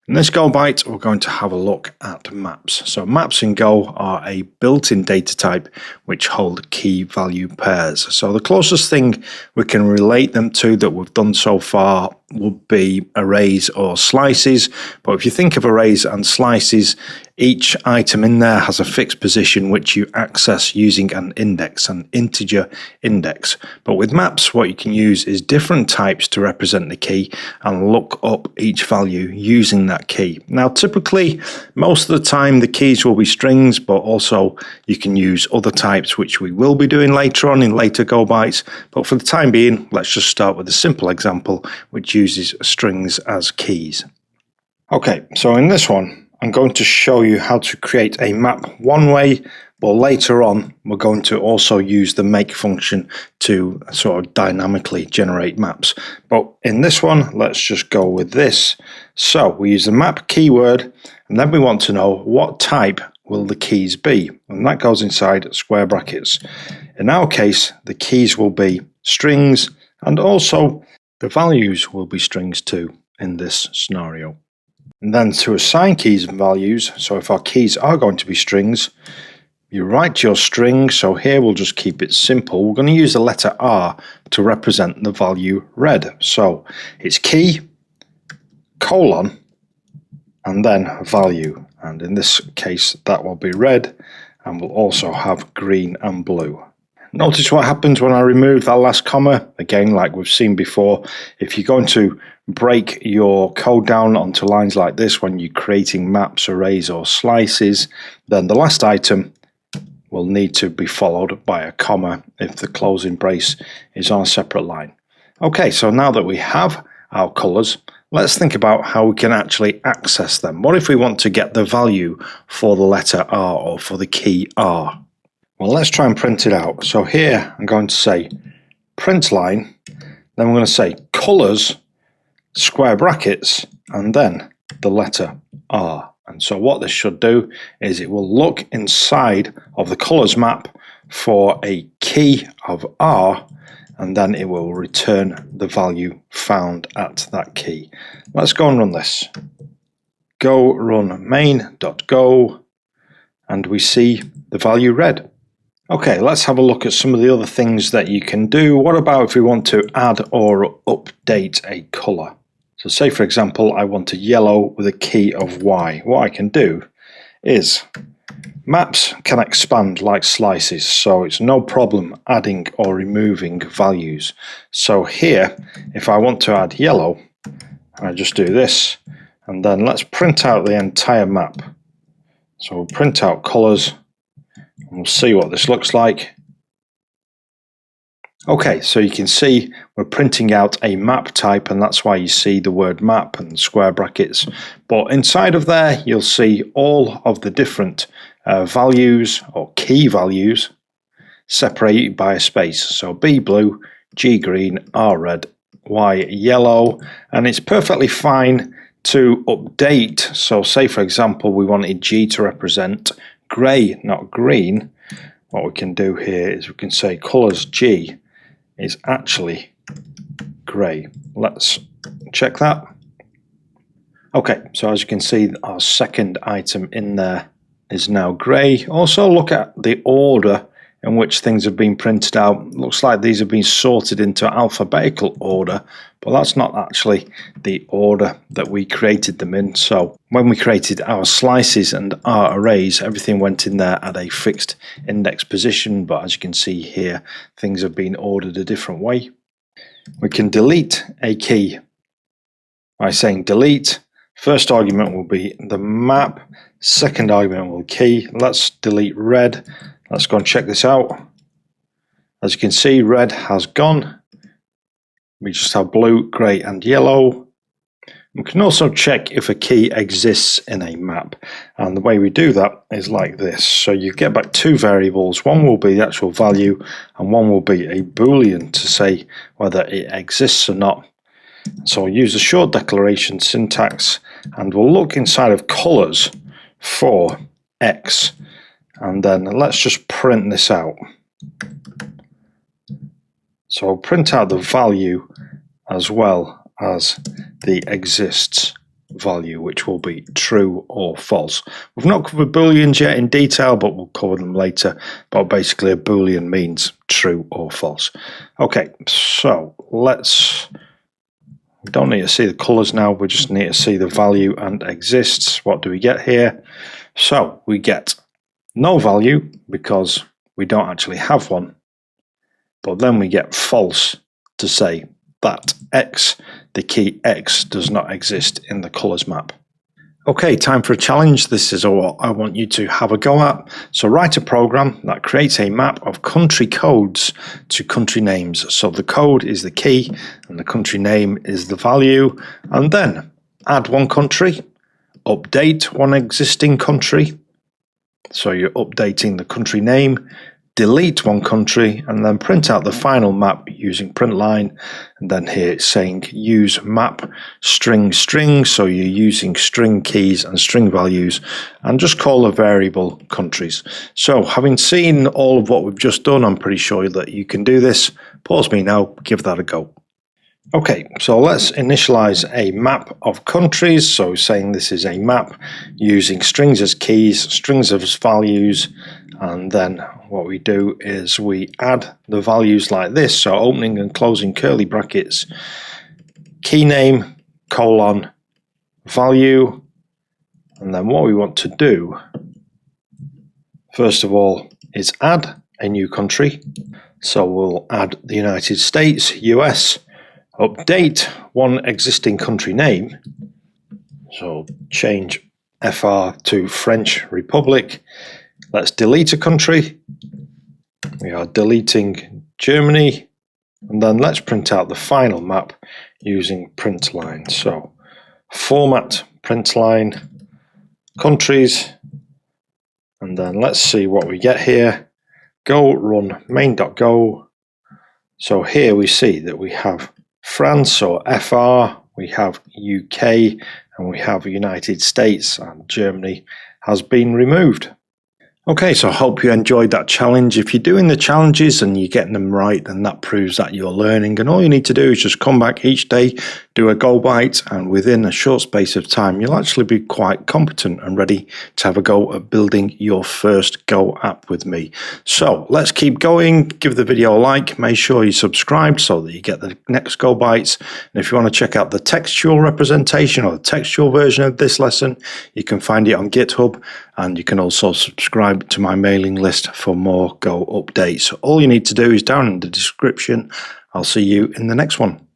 In this Go Byte, we're going to have a look at maps. So maps in Go are a built-in data type which hold key value pairs. So the closest thing we can relate them to that we've done so far would be arrays or slices. But if you think of arrays and slices, each item in there has a fixed position which you access using an index, an integer index. But with maps, what you can use is different types to represent the key and look up each value using that key. Now, typically, most of the time, the keys will be strings, but also you can use other types, which we will be doing later on in later Go Bytes. But for the time being, let's just start with a simple example, which uses strings as keys. Okay, so in this one, I'm going to show you how to create a map one way, but later on, we're going to also use the make function to sort of dynamically generate maps. But in this one, let's just go with this. So we use the map keyword, and then we want to know what type will the keys be, and that goes inside square brackets. In our case, the keys will be strings, and also the values will be strings too in this scenario. And then to assign keys and values, so if our keys are going to be strings, you write your string. So here we'll just keep it simple. We're going to use the letter R to represent the value red. So it's key, colon, and then value. And in this case, that will be red, and we'll also have green and blue. Notice what happens when I remove that last comma. Again, like we've seen before, if you're going to break your code down onto lines like this when you're creating maps, arrays, or slices, then the last item will need to be followed by a comma if the closing brace is on a separate line. Okay, so now that we have our colors, let's think about how we can actually access them. What if we want to get the value for the letter R or for the key R? Well, let's try and print it out. So here I'm going to say print line, then we're going to say colors, square brackets, and then the letter R. And so what this should do is it will look inside of the colors map for a key of R, and then it will return the value found at that key. Let's go and run this. Go run main.go, and we see the value red. Okay, let's have a look at some of the other things that you can do. What about if we want to add or update a color? So say, for example, I want a yellow with a key of Y. What I can do is maps can expand like slices, so it's no problem adding or removing values. So here, if I want to add yellow, I just do this, and then let's print out the entire map. So we'll print out colors, and we'll see what this looks like. Okay, so you can see we're printing out a map type, and that's why you see the word map and square brackets. But inside of there, you'll see all of the different values or key values separated by a space. So B blue, G green, R red, Y yellow, and it's perfectly fine to update. So say, for example, we wanted G to represent grey, not green. What we can do here is we can say colors G is actually grey. Let's check that. Okay, so as you can see, our second item in there is now grey. Also look at the order in which things have been printed out. Looks like these have been sorted into alphabetical order, but that's not actually the order that we created them in. So when we created our slices and our arrays, everything went in there at a fixed index position, but as you can see here, things have been ordered a different way. We can delete a key by saying delete. First argument will be the map, second argument will be key. Let's delete red. Let's go and check this out. As you can see, red has gone. We just have blue, grey, and yellow. We can also check if a key exists in a map. And the way we do that is like this. So you get back two variables. One will be the actual value, and one will be a Boolean to say whether it exists or not. So we'll use the short declaration syntax, and we'll look inside of colors for X. And then let's just print this out. So I'll print out the value as well as the exists value, which will be true or false. We've not covered booleans yet in detail, but we'll cover them later. But basically a boolean means true or false. Okay, so we don't need to see the colors now, we just need to see the value and exists. What do we get here? So we get no value because we don't actually have one, but then we get false to say that X, the key X, does not exist in the colors map. Okay, time for a challenge. This is what I want you to have a go at. So write a program that creates a map of country codes to country names. So the code is the key and the country name is the value. And then add one country, update one existing country. So you're updating the country name, delete one country, and then print out the final map using print line. And then here it's saying use map string string, so you're using string keys and string values, and just call the variable countries. So having seen all of what we've just done, I'm pretty sure that you can do this. Pause me now, give that a go. Okay, so let's initialize a map of countries. So saying this is a map using strings as keys, strings as values, and then what we do is we add the values like this. So opening and closing curly brackets, key name, colon, value. And then what we want to do, first of all, is add a new country. So we'll add the United States, US, update one existing country name. So change FR to French Republic. Let's delete a country. We are deleting Germany. And then let's print out the final map using print line. So format, print line, countries. And then let's see what we get here. Go run main.go. So here we see that we have France or FR, we have UK, and we have United States, and Germany has been removed. Okay, so I hope you enjoyed that challenge. If you're doing the challenges and you're getting them right, then that proves that you're learning. And all you need to do is just come back each day, do a Go Byte, and within a short space of time, you'll actually be quite competent and ready to have a go at building your first Go app with me. So let's keep going. Give the video a like. Make sure you subscribe so that you get the next Go Bytes. And if you want to check out the textual representation or the textual version of this lesson, you can find it on GitHub. And you can also subscribe to my mailing list for more Go updates. All you need to do is down in the description. I'll see you in the next one.